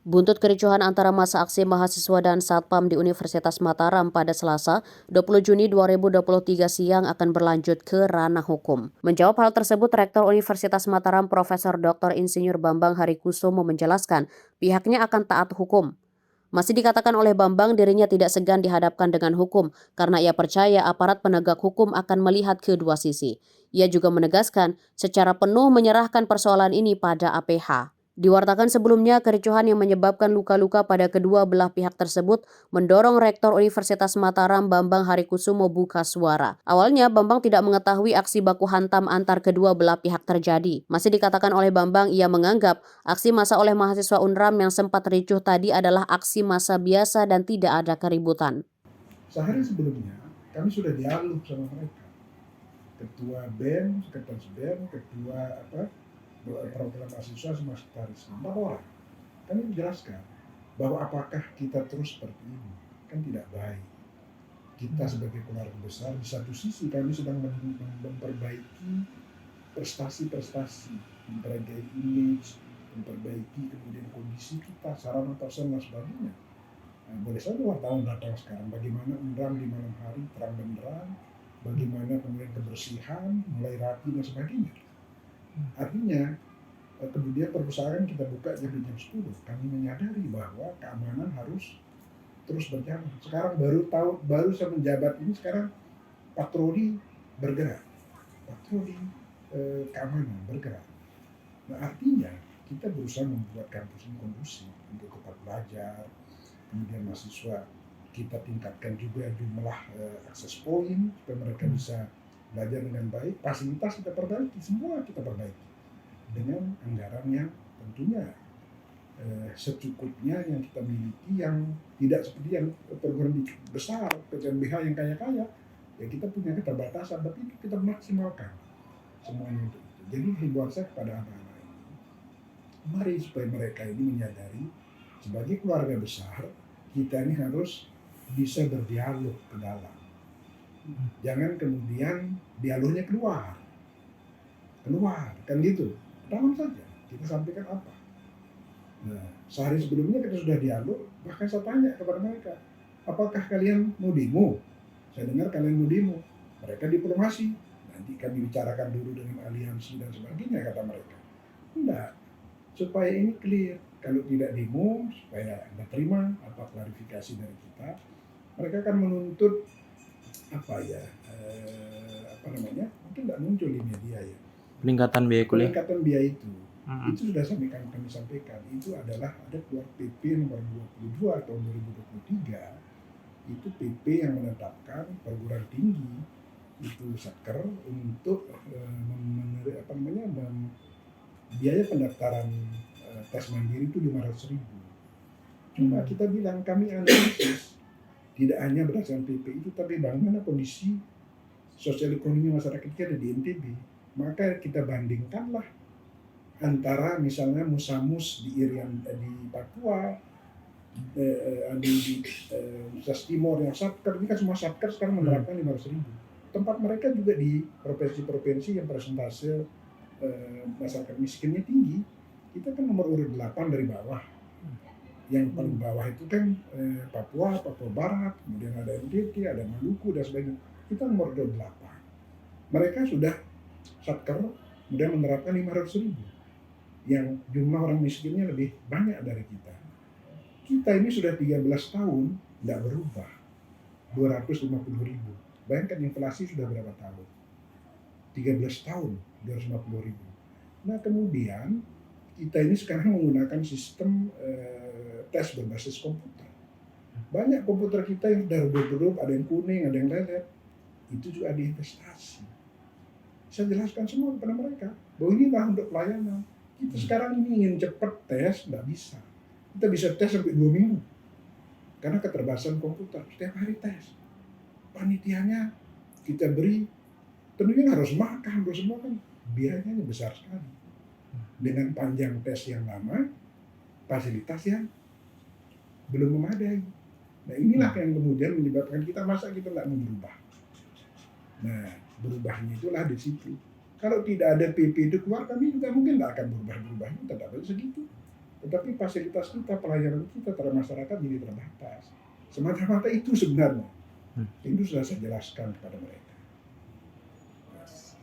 Buntut kericuhan antara massa aksi mahasiswa dan Satpam di Universitas Mataram pada Selasa, 20 Juni 2023 siang akan berlanjut ke ranah hukum. Menjawab hal tersebut, Rektor Universitas Mataram Profesor Dr. Insinyur Bambang Harikusumo menjelaskan pihaknya akan taat hukum. Masih dikatakan oleh Bambang dirinya tidak segan dihadapkan dengan hukum karena ia percaya aparat penegak hukum akan melihat kedua sisi. Ia juga menegaskan secara penuh menyerahkan persoalan ini pada APH. Diwartakan sebelumnya, kericuhan yang menyebabkan luka-luka pada kedua belah pihak tersebut mendorong Rektor Universitas Mataram Bambang Harikusumo buka suara. Awalnya, Bambang tidak mengetahui aksi baku hantam antar kedua belah pihak terjadi. Masih dikatakan oleh Bambang, ia menganggap aksi massa oleh mahasiswa UNRAM yang sempat ricuh tadi adalah aksi massa biasa dan tidak ada keributan. Sehari sebelumnya, kami sudah dialog sama mereka. Ketua BEM, sekretaris BEM, ketua perwakilan mahasiswa, sama sekretaris 4 orang. Kami menjelaskan bahwa apakah kita terus seperti ini, kan tidak baik. Kita sebagai keluarga besar, di satu sisi kami sedang memperbaiki prestasi-prestasi, memperbaiki image, memperbaiki kemudian kondisi kita, sarana prasarana dan sebagainya. Nah, boleh saja wartawan datang sekarang, bagaimana UNRAM di malam hari terang benderang, bagaimana kemudian kebersihan, mulai rapi dan sebagainya. Artinya, kemudian perpustakaan kita buka jam 10. Kami menyadari bahwa keamanan harus terus berjalan. Sekarang baru saya menjabat ini, sekarang patroli bergerak, patroli keamanan bergerak. Nah, artinya kita berusaha membuat kampus ini kondusif untuk tetap belajar. Kemudian mahasiswa kita tingkatkan juga jumlah akses poin supaya mereka bisa belajar dengan baik. Fasilitas kita perbaiki, semua kita perbaiki dengan anggaran yang tentunya secukupnya yang kita miliki, yang tidak seperti yang perguruan besar, PTNBH yang kaya-kaya. Ya kita punya keterbatasan, tapi kita maksimalkan semuanya untuk itu. Jadi himbauan saya kepada anak-anak ini, mari supaya mereka ini menyadari sebagai keluarga besar, kita ini harus bisa berdialog ke dalam. Jangan kemudian dialognya keluar, kan gitu. Dalam saja, kita sampaikan apa. Nah, sehari sebelumnya kita sudah dialog, bahkan saya tanya kepada mereka, apakah kalian mau demo? Saya dengar kalian mau demo. Mereka diplomasi. Nanti kami bicarakan dulu dengan aliansi dan sebagainya, kata mereka. Enggak, supaya ini clear. Kalau tidak demo, supaya Anda terima apa klarifikasi dari kita, mereka akan menuntut mungkin tidak muncul di media ya. Peningkatan biaya kuliah. Peningkatan biaya itu. Itu sudah kami sampaikan. Itu adalah ada keluar PP nomor 22 tahun 2023. Itu PP yang menetapkan perguruan tinggi itu Satker untuk biaya pendaftaran tes mandiri itu 500.000. Cuma kita bilang kami analisis tidak hanya berdasarkan PP itu, tapi bagaimana kondisi sosial ekonomi masyarakat kita di NTB. Maka kita bandingkanlah antara misalnya Musamus di Irian di Papua, di Nusa Timur yang Satker, ini kan semua Satker sekarang menerapkan 500.000. Tempat mereka juga di provinsi-provinsi yang persentase masyarakat miskinnya tinggi. Kita kan nomor urut 8 dari bawah. Yang paling bawah itu kan Papua Barat, kemudian ada NTT, ada Maluku dan sebagainya. Kita nomor 8. Mereka sudah Satker kemudian menerapkan 500.000. Yang jumlah orang miskinnya lebih banyak dari kita. Kita ini sudah 13 tahun tidak berubah, 250.000. Bayangkan inflasi sudah berapa tahun? 13 tahun, 250.000. Nah kemudian kita ini sekarang menggunakan sistem tes berbasis komputer. Banyak komputer kita yang sudah huruf-huruf, ada yang kuning, ada yang lelet. Itu juga ada investasi. Saya jelaskan semua kepada mereka bahwa inilah untuk pelayanan. Kita sekarang ini ingin cepat tes, nggak bisa. Kita bisa tes sampai 2 minggu. Karena keterbatasan komputer, setiap hari tes. Panitianya kita beri, tentunya harus makan, terus semua kan biayanya besar sekali. Dengan panjang tes yang lama, fasilitas yang belum memadai. Nah inilah yang kemudian menyebabkan kita masa kita nggak mau berubah. Nah berubahnya itulah di situ. Kalau tidak ada PP itu keluar, kami juga mungkin nggak akan berubah-berubah. Tetap aja segitu. Tetapi fasilitas kita, pelayanan kita terhadap masyarakat jadi terbatas. Semata-mata itu sebenarnya. Itu sudah saya jelaskan kepada mereka.